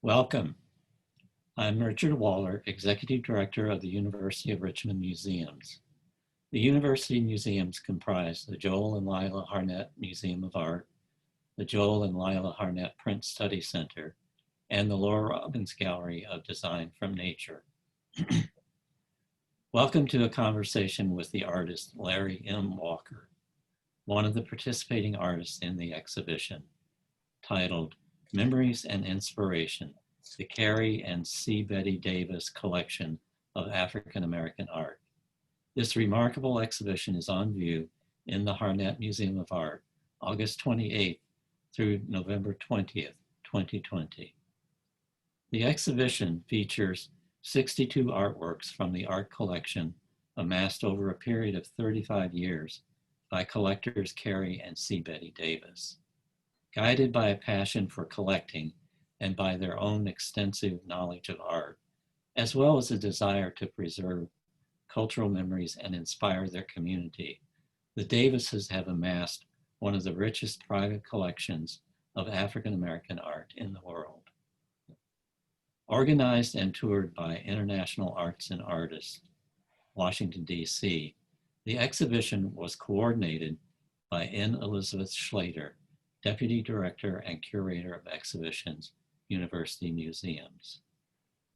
Welcome. I'm Richard Waller, Executive Director of the University of Richmond Museums. The university museums comprise the Joel and Lila Harnett Museum of Art, the Joel and Lila Harnett Print Study Center, and the Laura Robbins Gallery of Design from Nature. Welcome to a conversation with the artist Larry M. Walker, one of the participating artists in the exhibition, titled Memories and Inspiration, the Kerry and C. Davis collection of African American art. This remarkable exhibition is on view in the Harnett Museum of Art, August 28th through November 20th, 2020. The exhibition features 62 artworks from the art collection amassed over a period of 35 years by collectors Kerry and C. Davis. Guided by a passion for collecting and by their own extensive knowledge of art, as well as a desire to preserve cultural memories and inspire their community, the Davises have amassed one of the richest private collections of African American art in the world. Organized and toured by International Arts and Artists, Washington, D.C., the exhibition was coordinated by N. Elizabeth Schlater, Deputy Director and Curator of Exhibitions, University Museums.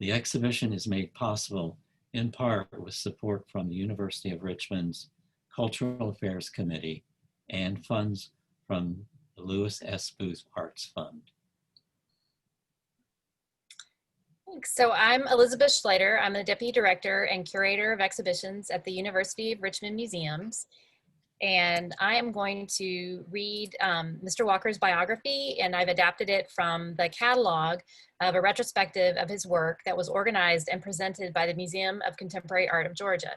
The exhibition is made possible in part with support from the University of Richmond's Cultural Affairs Committee and funds from the Lewis S. Booth Arts Fund. Thanks. So I'm Elizabeth Schlater. I'm the Deputy Director and Curator of Exhibitions at the University of Richmond Museums. And I am going to read Mr. Walker's biography, and I've adapted it from the catalog of a retrospective of his work that was organized and presented by the Museum of Contemporary Art of Georgia.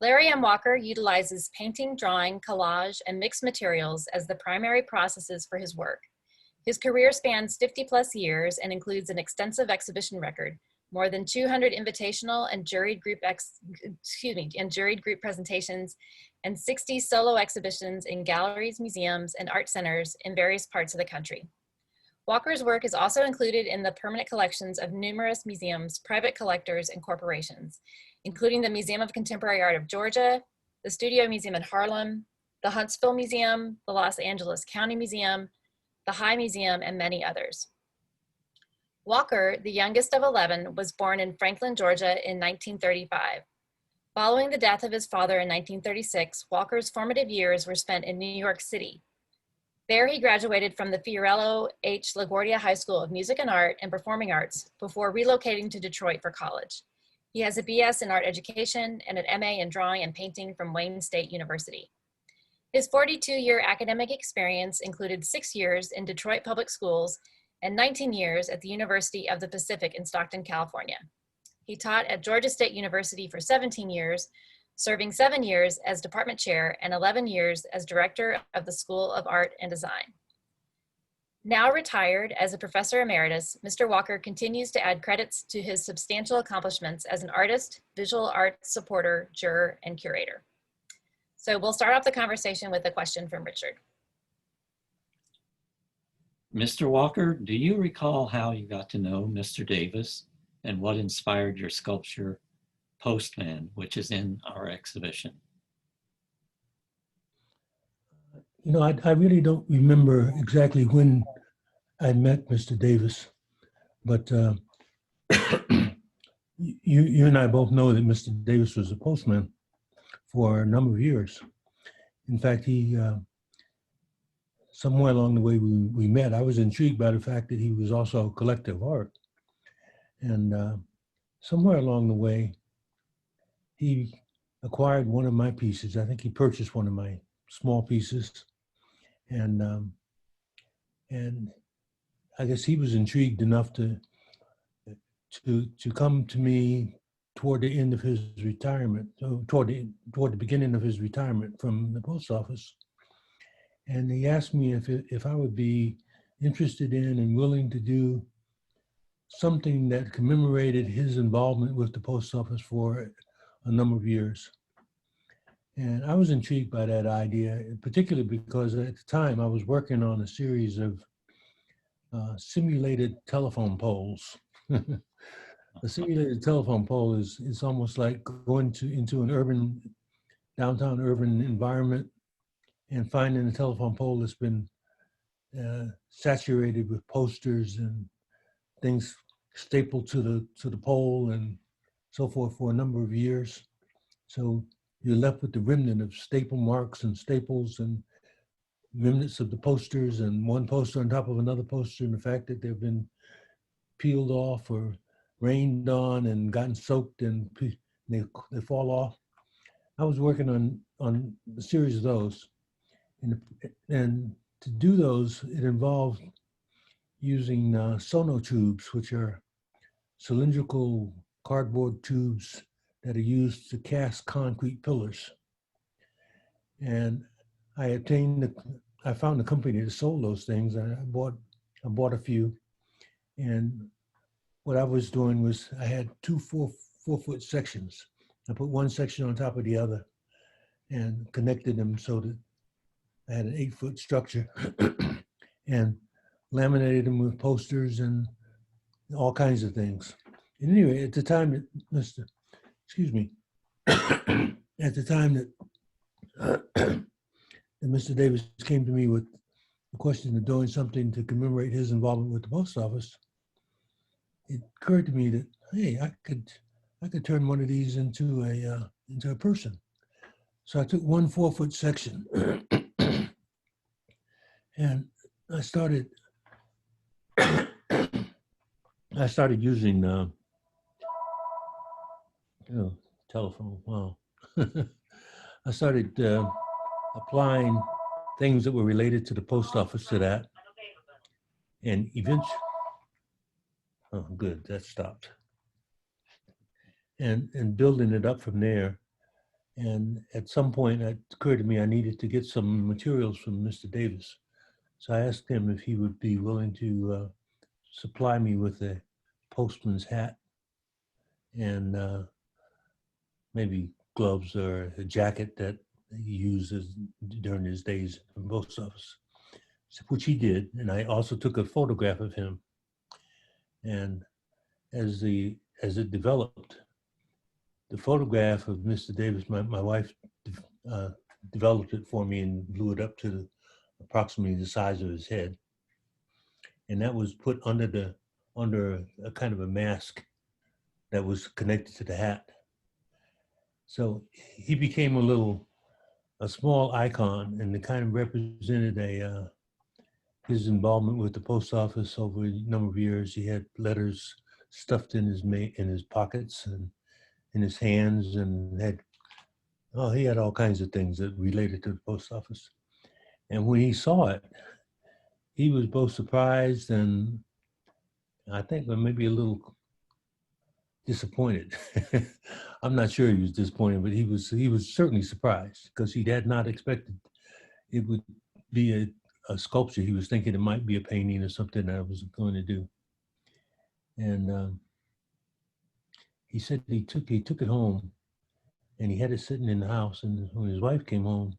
Larry M. Walker utilizes painting, drawing, collage, and mixed materials as the primary processes for his work. His career spans 50+ years and includes an extensive exhibition record, more than 200 invitational and juried group presentations, and 60 solo exhibitions in galleries, museums, and art centers in various parts of the country. Walker's work is also included in the permanent collections of numerous museums, private collectors, and corporations, including the Museum of Contemporary Art of Georgia, the Studio Museum in Harlem, the Huntsville Museum, the Los Angeles County Museum, the High Museum, and many others. Walker, the youngest of 11, was born in Franklin, Georgia in 1935. Following the death of his father in 1936, Walker's formative years were spent in New York City. There he graduated from the Fiorello H. LaGuardia High School of Music and Art and Performing Arts before relocating to Detroit for college. He has a BS in art education and an MA in drawing and painting from Wayne State University. His 42-year academic experience included 6 years in Detroit Public Schools and 19 years at the University of the Pacific in Stockton, California. He taught at Georgia State University for 17 years, serving 7 years as department chair and 11 years as director of the School of Art and Design. Now retired as a professor emeritus, Mr. Walker continues to add credits to his substantial accomplishments as an artist, visual arts supporter, juror, and curator. So we'll start off the conversation with a question from Richard. Mr. Walker, do you recall how you got to know Mr. Davis and what inspired your sculpture, Postman, which is in our exhibition? You know, I really don't remember exactly when I met Mr. Davis, but you and I both know that Mr. Davis was a postman for a number of years. In fact, he, somewhere along the way we met, I was intrigued by the fact that he was also a collector of art. And somewhere along the way, he acquired one of my pieces. I think he purchased one of my small pieces. And I guess he was intrigued enough to come to me toward the end of his retirement, toward the beginning of his retirement from the post office. And he asked me if I would be interested in and willing to do something that commemorated his involvement with the post office for a number of years. And I was intrigued by that idea, particularly because at the time I was working on a series of simulated telephone poles. A simulated telephone pole is almost like going into an downtown urban environment and finding a telephone pole that's been saturated with posters and things stapled to the pole and so forth for a number of years. So you're left with the remnant of staple marks and staples and remnants of the posters and one poster on top of another poster, and the fact that they've been peeled off or rained on and gotten soaked and they fall off. I was working on a series of those, and to do those, it involved using sonotubes, which are cylindrical cardboard tubes that are used to cast concrete pillars. And I found a company that sold those things, and I bought a few. And what I was doing was I had two 4-foot sections. I put one section on top of the other and connected them so that I had an 8-foot structure and laminated them with posters and all kinds of things. And anyway, at the time that at the time that Mr. Davis came to me with the question of doing something to commemorate his involvement with the post office, it occurred to me that, hey, I could turn one of these into a person. So I took one 4-foot section and I started using telephone. Wow. I started applying things that were related to the post office to that, and eventually, oh, good, that stopped. And building it up from there. And at some point, it occurred to me I needed to get some materials from Mr. Davis. So I asked him if he would be willing to supply me with a postman's hat and maybe gloves or a jacket that he uses during his days in the post office, which he did. And I also took a photograph of him. And as it developed, the photograph of Mr. Davis, my wife developed it for me and blew it up to approximately the size of his head. And that was put under a kind of a mask that was connected to the hat. So he became a small icon, and it kind of represented his involvement with the post office over a number of years. He had letters stuffed in his pockets and in his hands, and he had all kinds of things that related to the post office. And when he saw it, he was both surprised and I think maybe a little disappointed. I'm not sure he was disappointed, but he was certainly surprised because he had not expected it would be a sculpture. He was thinking it might be a painting or something that I was going to do. And he said he took it home and he had it sitting in the house. And when his wife came home,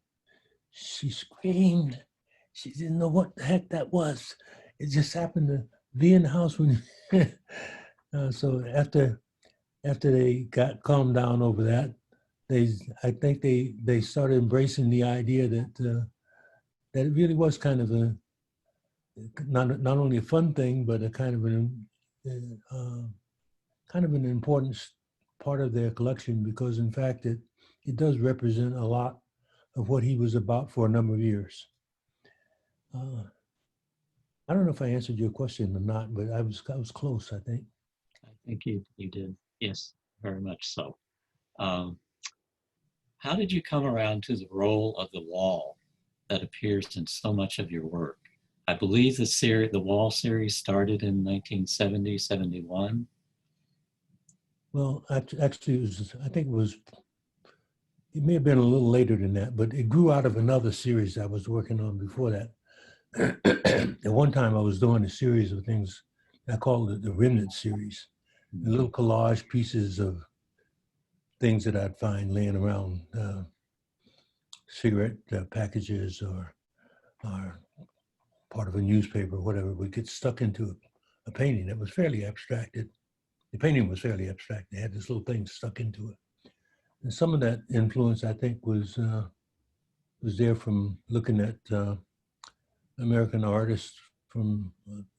she screamed. She didn't know what the heck that was. It just happened to be in the house when. So after they got calmed down over that, I think they started embracing the idea that it really was kind of not only a fun thing, but a kind of an important part of their collection, because in fact it does represent a lot of what he was about for a number of years. I don't know if I answered your question or not, but I was close, I think. I think you did. Yes, very much so. How did you come around to the role of the wall that appears in so much of your work? I believe the wall series started in 1970, 71. Well, actually, it may have been a little later than that, but it grew out of another series I was working on before that. At one time, I was doing a series of things, I called it the Remnant series, the little collage pieces of things that I'd find laying around, cigarette packages or part of a newspaper or whatever would get stuck into a painting that was fairly abstracted. The painting was fairly abstract. They had this little thing stuck into it. And some of that influence, I think, was there from looking at American artists from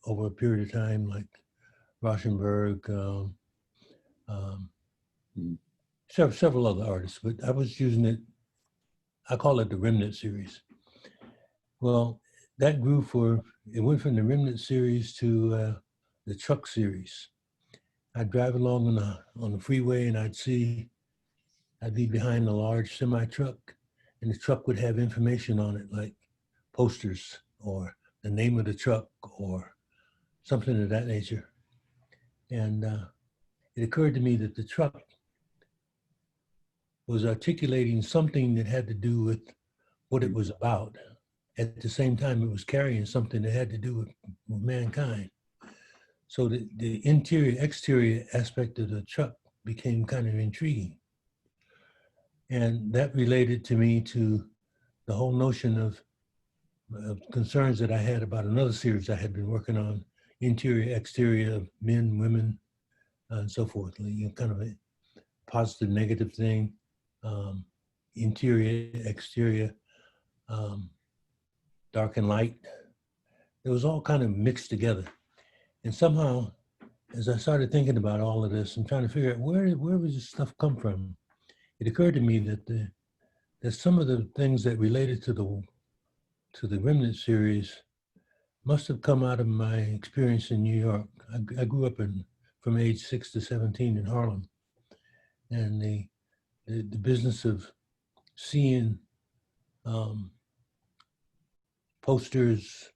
over a period of time, like Rauschenberg, several other artists, but I was using it, I call it the Remnant series. Well, that grew it went from the Remnant series to the Truck series. I'd drive along on the freeway and I'd be behind a large semi truck, and the truck would have information on it, like posters or the name of the truck or something of that nature. And it occurred to me that the truck was articulating something that had to do with what it was about. At the same time, it was carrying something that had to do with mankind. So the interior, exterior aspect of the truck became kind of intriguing. And that related to me to the whole notion of concerns that I had about another series I had been working on, interior, exterior of men, women, and so forth. You know, kind of a positive, negative thing, interior, exterior, dark and light. It was all kind of mixed together. And somehow, as I started thinking about all of this and trying to figure out where does this stuff come from, it occurred to me that that some of the things that related to the Remnant series must have come out of my experience in New York. I grew up from age 6 to 17 in Harlem, and the business of seeing posters,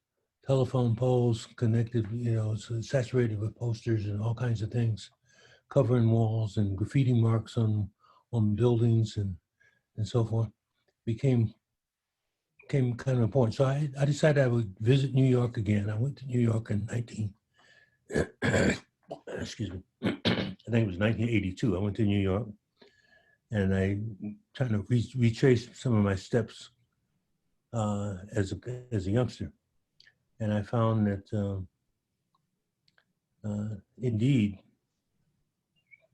telephone poles connected, you know, so saturated with posters and all kinds of things, covering walls and graffiti marks on buildings and so forth, became kind of important. So I decided I would visit New York again. I went to New York in excuse me, I think it was 1982. I went to New York, and I trying to retrace some of my steps as a youngster. And I found that indeed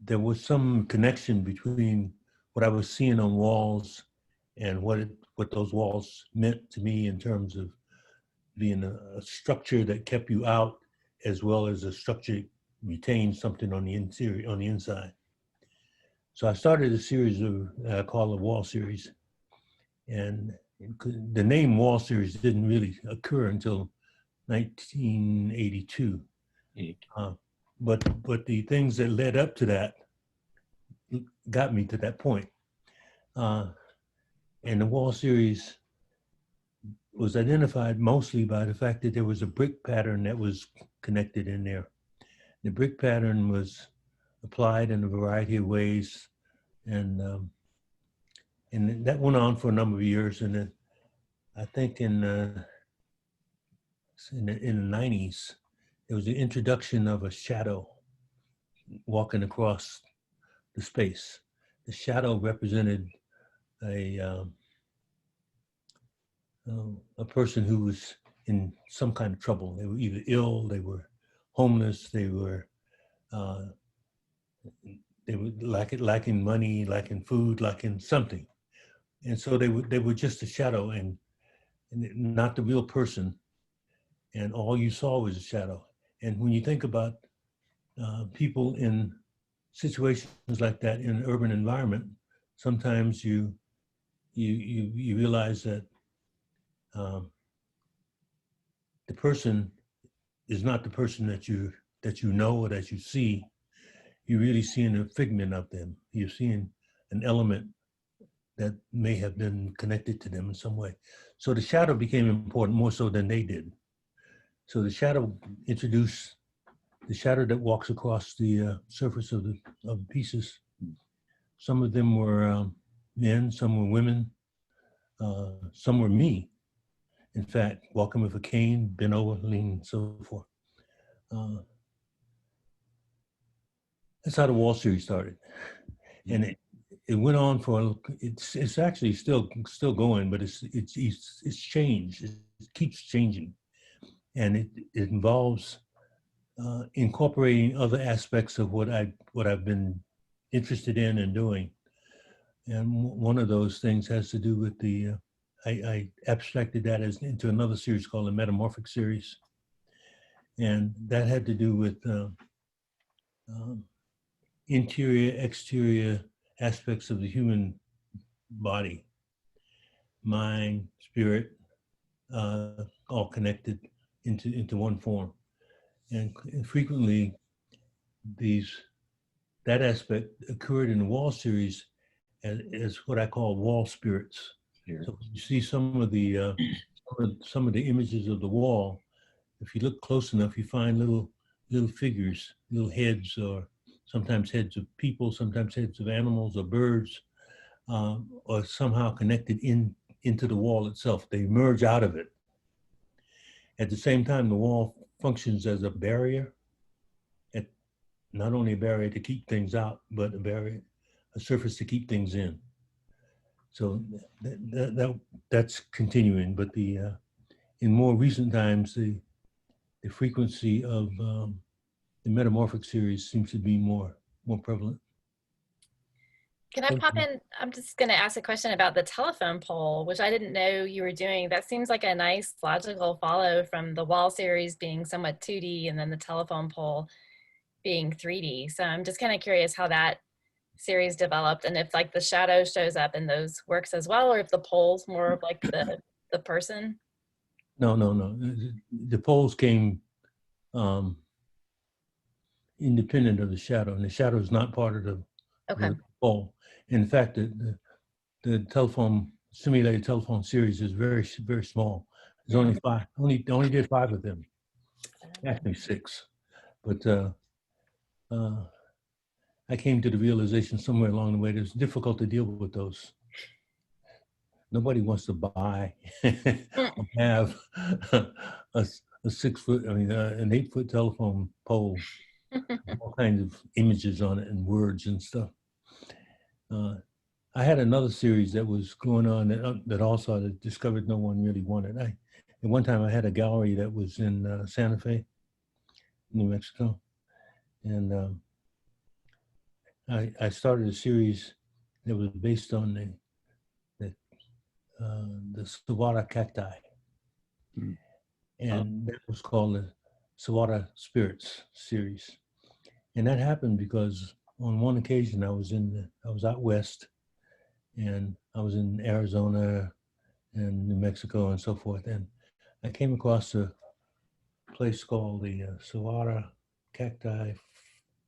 there was some connection between what I was seeing on walls and what those walls meant to me in terms of being a structure that kept you out, as well as a structure retained something on the interior, on the inside. So I started a series of called the Wall Series, and the name Wall Series didn't really occur until 1982. But the things that led up to that got me to that point. And the Wall Series was identified mostly by the fact that there was a brick pattern that was connected in there. The brick pattern was applied in a variety of ways, and that went on for a number of years. And then I think in the 90s, there was the introduction of a shadow walking across the space. The shadow represented a person who was in some kind of trouble. They were either ill, they were homeless, they were lacking money, lacking food, lacking something. And so they were just a shadow and not the real person. And all you saw was a shadow. And when you think about people in situations like that in an urban environment, sometimes you realize that the person is not the person that you know or that you see. You're really seeing a figment of them. You're seeing an element that may have been connected to them in some way. So the shadow became important more so than they did. So the shadow introduced the shadow that walks across the surface of the pieces. Some of them were men, some were women, some were me. In fact, walking with a cane, bent over, leaning, and so forth. That's how the Wall Series started, and it went on for. It's actually still going, but it's changed. It keeps changing. and it involves incorporating other aspects of what I've been interested in and doing. And one of those things has to do with the I abstracted that as into another series called the Metamorphic series, and that had to do with um, interior, exterior aspects of the human body, mind, spirit, all connected into one form. And frequently, that aspect occurred in the Wall series as what I call wall spirits. Here. So you see some of the images of the wall. If you look close enough, you find little figures, little heads, or sometimes heads of people, sometimes heads of animals or birds, or somehow connected into the wall itself. They emerge out of it. At the same time, the wall functions as a barrier, not only a barrier to keep things out, but a surface to keep things in. So that's continuing. But in more recent times, the frequency of the Metamorphic series seems to be more prevalent. Can I pop in? I'm just going to ask a question about the telephone pole, which I didn't know you were doing. That seems like a nice logical follow from the wall series being somewhat 2D and then the telephone pole being 3D. So I'm just kind of curious how that series developed and if like the shadow shows up in those works as well, or if the pole's more of like the person. No. The poles came independent of the shadow, and the shadow is not part of Okay. the pole. In fact, the simulated telephone series is very, very small. There's only 5. Only did 5 of them. Actually 6. But I came to the realization somewhere along the way that it's difficult to deal with those. Nobody wants to buy or have a 6 foot, an 8 foot telephone pole, all kinds of images on it and words and stuff. I had another series that was going on that also I discovered no one really wanted. At one time I had a gallery that was in Santa Fe, New Mexico, and I started a series that was based on the Saguaro cacti, and that was called the Saguaro Spirits series. And that happened because on one occasion I was out west, and I was in Arizona and New Mexico and so forth, and I came across a place called the Saguaro Cacti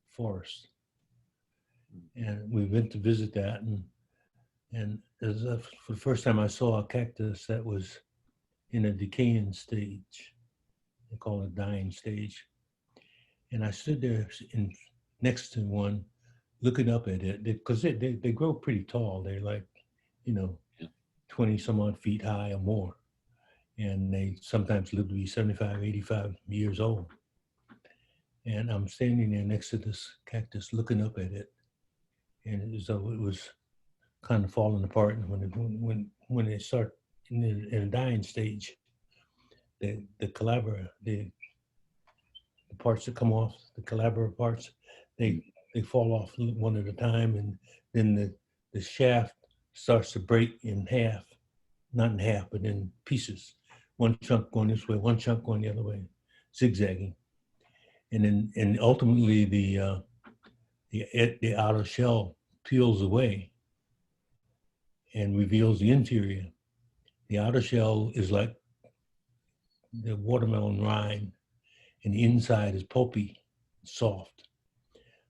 Forest, and we went to visit that, and for the first time I saw a cactus that was in a decaying stage. They call it dying stage. And I stood there next to one, looking up at it, because they grow pretty tall. They're like, 20 some odd feet high or more. And they sometimes live to be 75, 85 years old. And I'm standing there next to this cactus looking up at it. And as though it was kind of falling apart. And when they start in a dying stage, the calabra, the parts that come off, the calabra parts, they fall off one at a time, and then the shaft starts to break in half, not in half, but in pieces. One chunk going this way, one chunk going the other way, zigzagging, and ultimately the outer shell peels away and reveals the interior. The outer shell is like the watermelon rind, and the inside is pulpy, soft.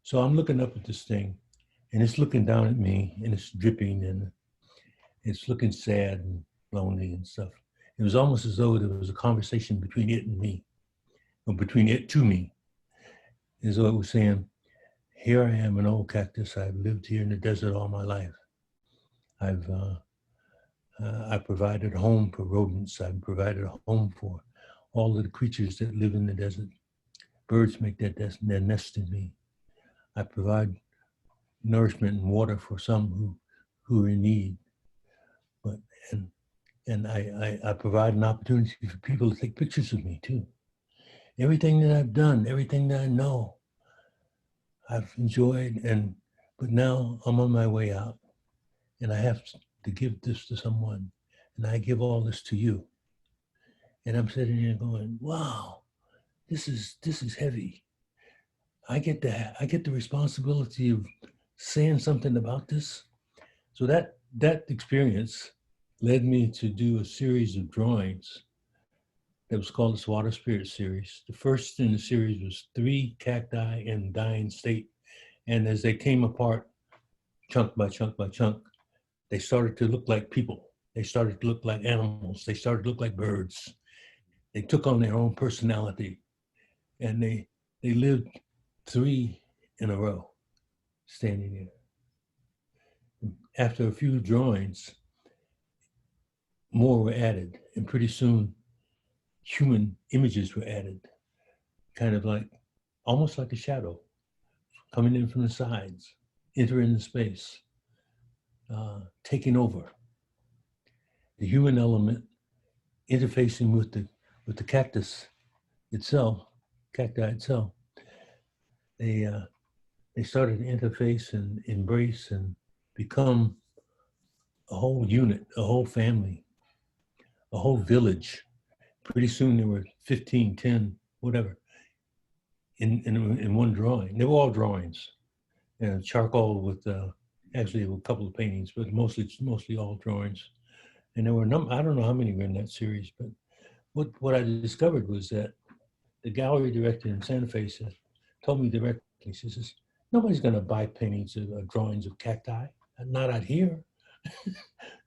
So I'm looking up at this thing, and it's looking down at me, and it's dripping, and it's looking sad and lonely and stuff. It was almost as though there was a conversation between it and me, or between it to me, as though it was saying, here I am, an old cactus. I've lived here in the desert all my life. I provided a home for rodents. I've provided a home for all of the creatures that live in the desert. Birds make their nest in me. I provide nourishment and water for some who are in need. And I provide an opportunity for people to take pictures of me too. everything that I've done, everything that I know, I've enjoyed, but now I'm on my way out, and I have to give this to someone, and I give all this to you. And I'm sitting here going, wow, this is heavy. I get the responsibility of saying something about this. So that experience led me to do a series of drawings that was called the Water Spirit series. The first in the series was 3 cacti in dying state. And as they came apart, chunk by chunk by chunk, they started to look like people. They started to look like animals. They started to look like birds. They took on their own personality, and they lived 3 in a row, standing there. After a few drawings, more were added, and pretty soon, human images were added, kind of like, almost like a shadow, coming in from the sides, entering the space, taking over. The human element interfacing with the cactus itself, cacti itself. They started to interface and embrace and become a whole unit, a whole family, a whole village. Pretty soon there were 15, 10, whatever, in one drawing. They were all drawings, and charcoal with actually a couple of paintings, but mostly all drawings. And there were I don't know how many were in that series, but what I discovered was that the gallery director in Santa Fe told me directly, he says, nobody's going to buy paintings of drawings of cacti, not out here.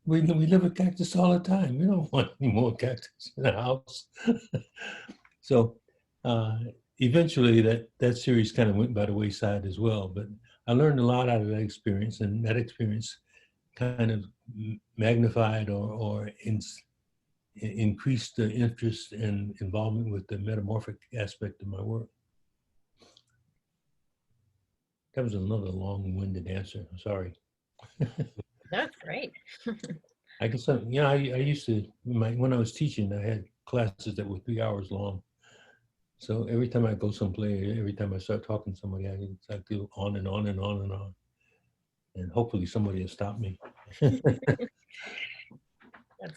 We live with cactus all the time. We don't want any more cactus in the house. So eventually that series kind of went by the wayside as well. But I learned a lot out of that experience, and that experience kind of magnified or increased the interest and involvement with the metamorphic aspect of my work. That was another long-winded answer. I'm sorry. That's great. I guess, I used to, when I was teaching, I had classes that were 3 hours long. So every time I go someplace, every time I start talking to somebody, I go on and on and on and on. And hopefully somebody will stop me. That's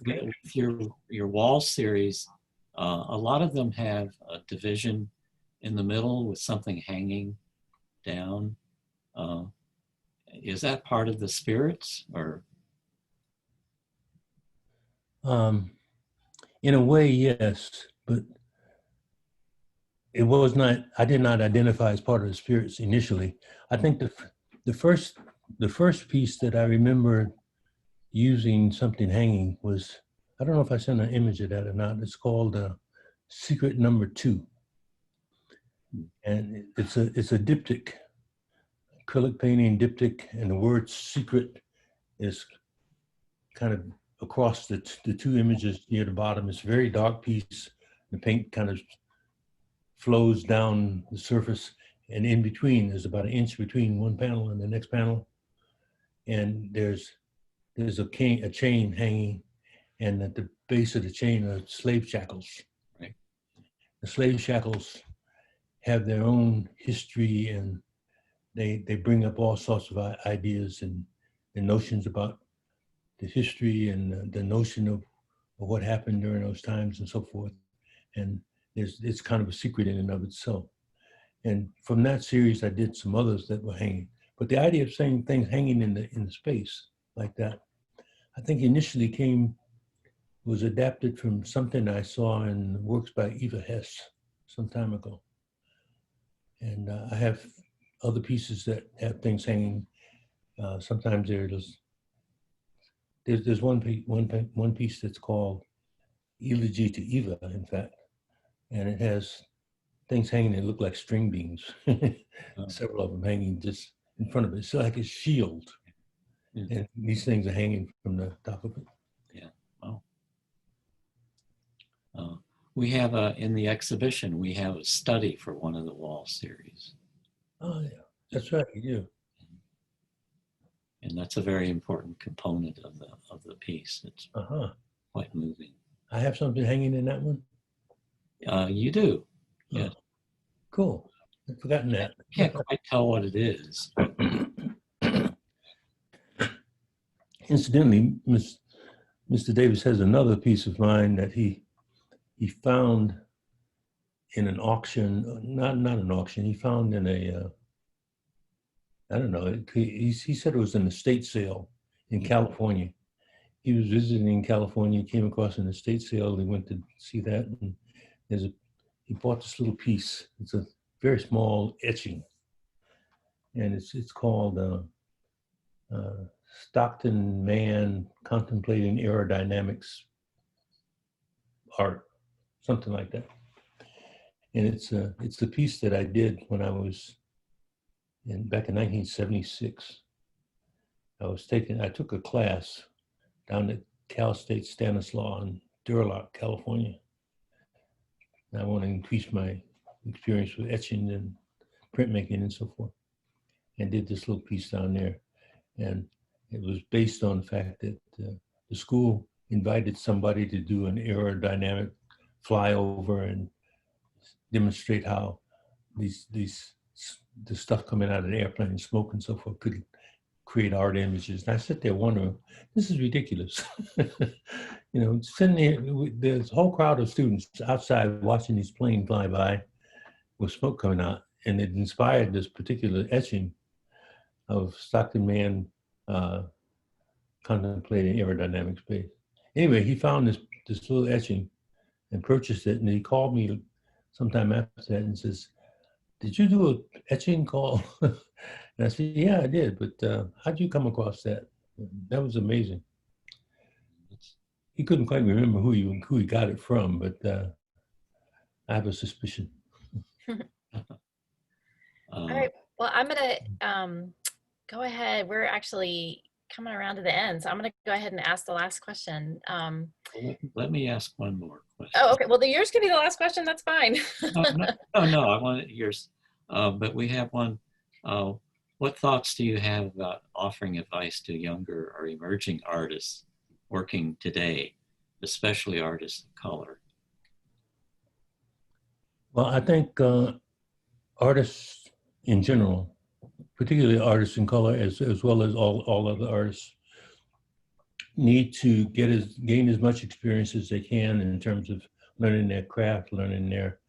great. With your wall series, a lot of them have a division in the middle with something hanging down. Is that part of the spirits, or? In a way, yes, but it was not. I did not identify as part of the spirits initially. I think the first piece that I remember using something hanging was, I don't know if I sent an image of that or not. It's called Secret Number 2, and it's a diptych, acrylic painting diptych, and the word secret is kind of across the 2 images near the bottom. It's a very dark piece. The paint kind of flows down the surface, and in between, there's about 1 inch between one panel and the next panel. And there's a chain hanging, and at the base of the chain are slave shackles. Right. The slave shackles have their own history, and they bring up all sorts of ideas and notions about the history and the notion of what happened during those times and so forth. And it's kind of a secret in and of itself. And from that series, I did some others that were hanging. But the idea of saying things hanging in the space like that, I think initially was adapted from something I saw in works by Eva Hess some time ago. And I have other pieces that have things hanging. Sometimes there's one piece that's called Elegy to Eva, in fact, and it has things hanging that look like string beans. Several of them hanging just in front of it. It's like a shield. And these things are hanging from the top of it. Yeah. Wow. We have in the exhibition, we have a study for one of the wall series. Oh yeah, that's right, you do. And that's a very important component of the piece. It's quite moving. I have something hanging in that one? You do. Yeah. Cool. I've forgotten that. Can't quite tell what it is. Incidentally, Mr. Davis has another piece of mine that he found in an auction, not an auction. He found in a I don't know. He said it was an estate sale in California. He was visiting California, came across an estate sale. He went to see that, and he bought this little piece. It's a very small etching, and it's called Stockton Man Contemplating Aerodynamics Art, something like that. And it's the piece that I did when I was back in 1976. I took a class down at Cal State Stanislaus in Durlock, California. And I want to increase my experience with etching and printmaking and so forth. And did this little piece down there. And it was based on the fact that the school invited somebody to do an aerodynamic flyover and demonstrate how the stuff coming out of the airplane and smoke and so forth could create art images. And I sit there wondering, this is ridiculous. You know, sitting there, there's a whole crowd of students outside watching these planes fly by with smoke coming out. And it inspired this particular etching of Stockton Man contemplating aerodynamic space. Anyway, he found this little etching and purchased it. And he called me sometime after that and says, "Did you do an etching call?" And I said, "Yeah, I did. But how'd you come across that?" That was amazing. He couldn't quite remember who he got it from, but I have a suspicion. All right. Well, I'm going to go ahead. We're actually coming around to the end, so I'm going to go ahead and ask the last question. Let me ask one more question. Oh, okay. Well, yours can be the last question. That's fine. No, I want yours. But we have one. What thoughts do you have about offering advice to younger or emerging artists working today, especially artists of color? Well, I think artists in general, particularly artists in color, as well as all other artists, need to gain as much experience as they can in terms of learning their craft, learning their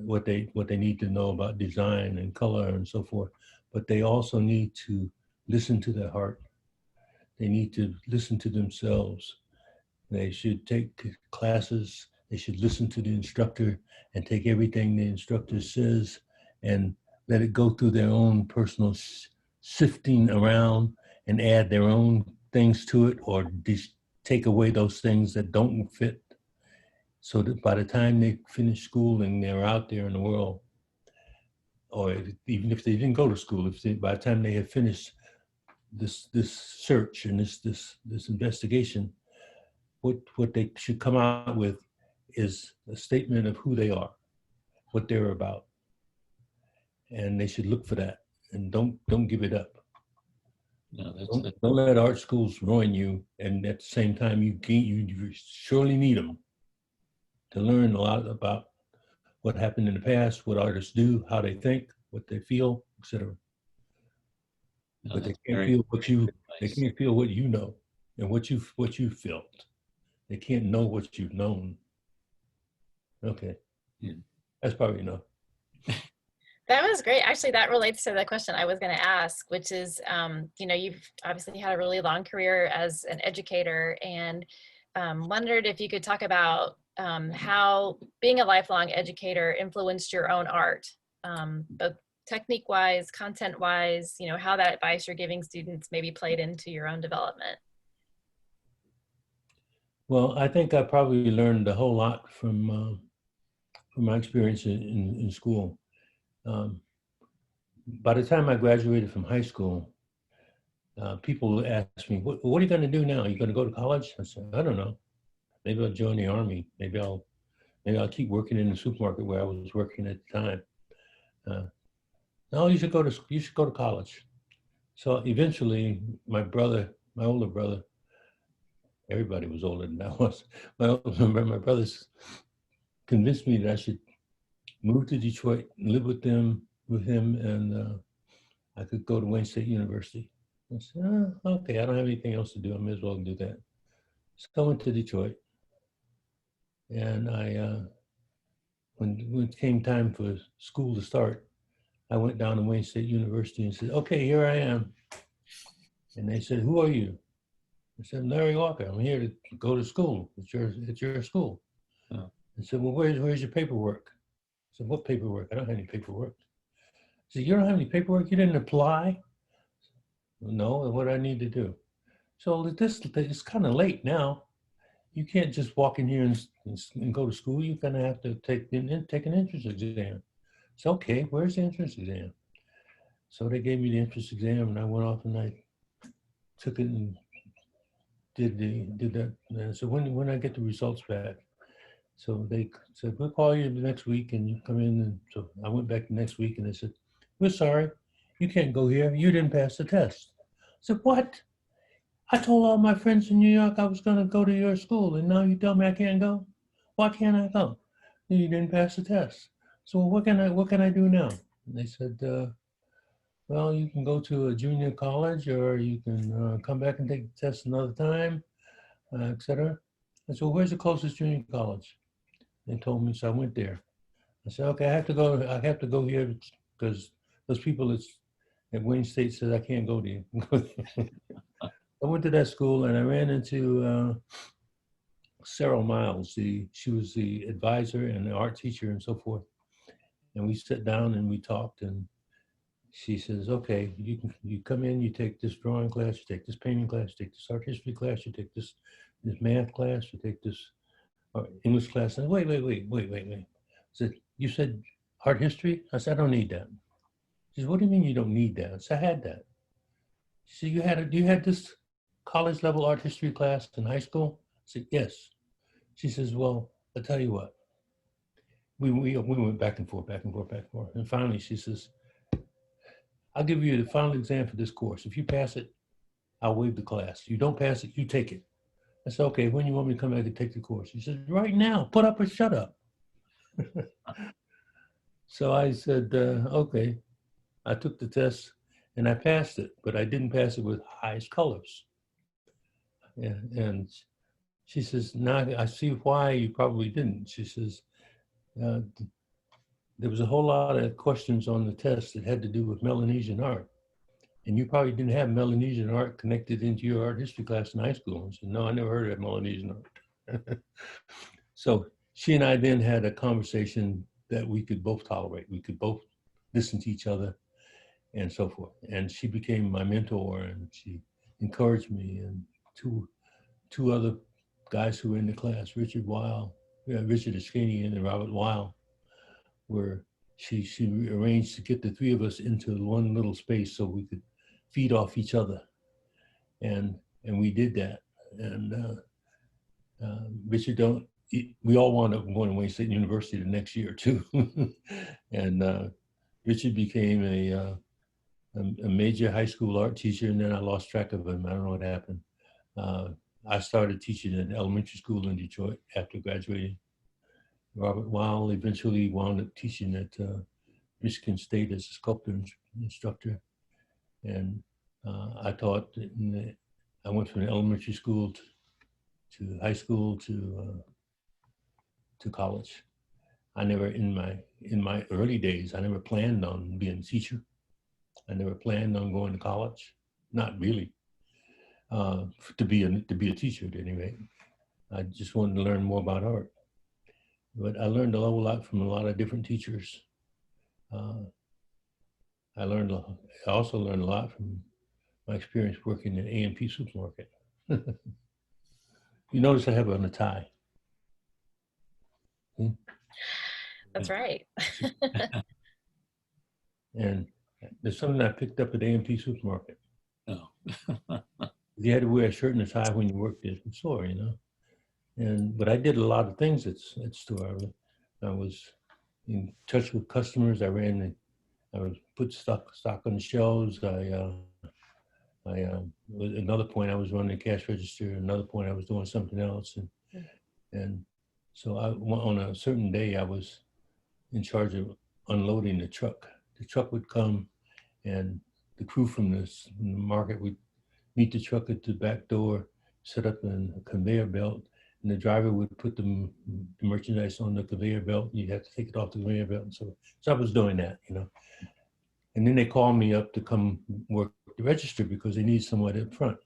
what they need to know about design and color and so forth. But they also need to listen to their heart. They need to listen to themselves. They should take classes. They should listen to the instructor and take everything the instructor says and let it go through their own personal sifting around and add their own things to it, or take away those things that don't fit, so that by the time they finish school and they're out there in the world, or even if they didn't go to school, by the time they have finished this search and this investigation, what they should come out with is a statement of who they are, what they're about, and they should look for that and don't give it up. No, don't let art schools ruin you, and at the same time you surely need them to learn a lot about what happened in the past, what artists do, how they think, what they feel, etc. No, but they can't feel what you know and what you felt. They can't know what you've known. Okay, yeah. That's probably enough. That was great. Actually, that relates to the question I was going to ask, which is, you know, you've obviously had a really long career as an educator, and wondered if you could talk about how being a lifelong educator influenced your own art, both technique-wise, content-wise, you know, how that advice you're giving students maybe played into your own development. Well, I think I probably learned a whole lot from my experience in school. By the time I graduated from high school, people asked me, what are you going to do now? Are you going to go to college? I said, I don't know. Maybe I'll join the Army. Maybe I'll keep working in the supermarket where I was working at the time. No, you should go to college. So eventually, my older brother, everybody was older than I was. My brothers convinced me that I should move to Detroit, live with him, and I could go to Wayne State University. I said, okay, I don't have anything else to do. I may as well do that. So I went to Detroit, and when it came time for school to start, I went down to Wayne State University and said, okay, here I am. And they said, who are you? I said, Larry Walker. I'm here to go to school. It's your school. Oh. I said, well, where's your paperwork? I said, what paperwork? I don't have any paperwork. I said, you don't have any paperwork? You didn't apply? No, and what do I need to do? So it's kind of late now. You can't just walk in here and go to school. You're gonna have to take an entrance exam. It's okay. Where's the entrance exam? So they gave me the entrance exam, and I went off and I took it and did that. And so when I get the results back, so they said we'll call you the next week and you come in. And so I went back the next week and they said, we're sorry, you can't go here. You didn't pass the test. I said, what? I told all my friends in New York I was going to go to your school, and now you tell me I can't go? Why can't I go? You didn't pass the test. So what can I do now? And they said, well, you can go to a junior college, or you can come back and take the test another time, etc. And so where's the closest junior college? They told me, so I went there. I said, okay, I have to go here because those people at Wayne State said I can't go there. I went to that school and I ran into Sarah Miles. She was the advisor and the art teacher and so forth. And we sat down and we talked, and she says, okay, you come in, you take this drawing class, you take this painting class, you take this art history class, you take this math class, you take this English class. And wait. I said, you said art history? I said, I don't need that. She said, what do you mean you don't need that? I said, I had that. She said, you had this college level art history class in high school? I said, yes. She says, well, I'll tell you what. We went back and forth. And finally she says, I'll give you the final exam for this course. If you pass it, I'll waive the class. You don't pass it, you take it. I said, okay, when you want me to come back and take the course? She said, right now, put up or shut up. So I said, okay. I took the test and I passed it, but I didn't pass it with highest colors. And she says, now I see why you probably didn't. She says, there was a whole lot of questions on the test that had to do with Melanesian art. And you probably didn't have Melanesian art connected into your art history class in high school. I said, no, I never heard of Melanesian art. So she and I then had a conversation that we could both tolerate. We could both listen to each other and so forth. And she became my mentor, and she encouraged me, and two other guys who were in the class, Richard Iskanian and Robert Weil, where she arranged to get the three of us into one little space so we could feed off each other. And we did that. And Richard, we all wound up going to Wayne State University the next year too. And Richard became a major high school art teacher, and then I lost track of him. I don't know what happened. I started teaching in elementary school in Detroit after graduating. Robert Weil eventually wound up teaching at Michigan State as a sculptor instructor. And I taught, I went from elementary school to high school to college. I never, in my early days, I never planned on being a teacher. I never planned on going to college, not really, to be a teacher at any rate. I just wanted to learn more about art. But I learned a whole lot from a lot of different teachers. I also learned a lot from my experience working in A&P supermarket. You notice I have on a tie. That's right. And there's something I picked up at A&P supermarket. Oh. You had to wear a shirt and a tie when you worked at the store, you know. But I did a lot of things at store. I was in touch with customers. I was put stock on the shelves. Another point I was running the cash register. Another point I was doing something else, and So on a certain day, I was in charge of unloading the truck. The truck would come, and the crew from the market would meet the truck at the back door, set up a conveyor belt, and the driver would put the merchandise on the conveyor belt. And you'd have to take it off the conveyor belt. And so I was doing that, you know. And then they called me up to come work the register because they need someone up front.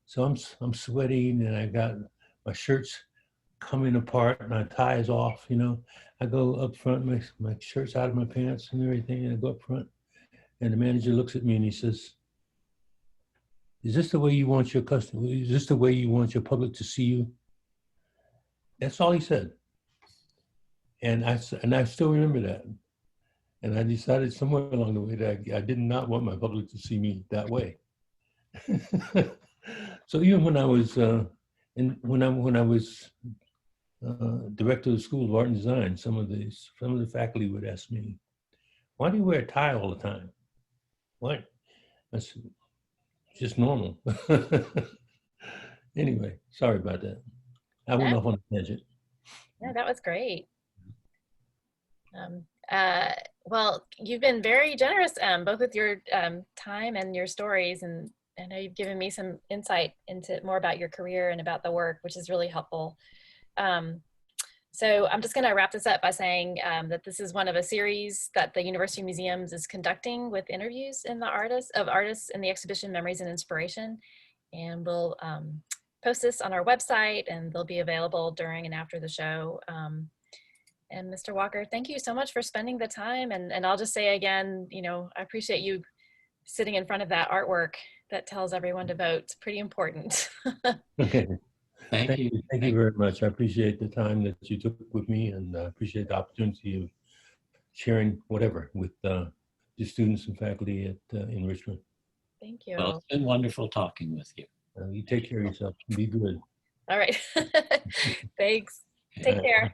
So I'm sweating, and I got my shirt's coming apart, and my tie is off, you know. I go up front, my shirt's out of my pants and everything, and I go up front, and the manager looks at me and he says, "Is this the way you want your customer? Is this the way you want your public to see you?" That's all he said. And I still remember that. And I decided somewhere along the way that I did not want my public to see me that way. So even when I was director of the School of Art and Design, some of the faculty would ask me, "Why do you wear a tie all the time?" Why? I said, "It's just normal." Anyway, sorry about that. I went off on a tangent. Yeah, that was great. Well, you've been very generous, both with your time and your stories, and I know you've given me some insight into more about your career and about the work, which is really helpful. So I'm just going to wrap this up by saying that this is one of a series that the University Museums is conducting with interviews of artists in the exhibition Memories and Inspiration. And we'll post this on our website, and they'll be available during and after the show. And Mr. Walker, thank you so much for spending the time. And I'll just say again, you know, I appreciate you sitting in front of that artwork that tells everyone to vote. It's pretty important. Okay. Thank you. Thank you very much. I appreciate the time that you took with me, and I appreciate the opportunity of sharing whatever with the students and faculty at in Richmond. Thank you. Well, it's been wonderful talking with you. You take care of yourself. Be good. All right. Thanks. Take care.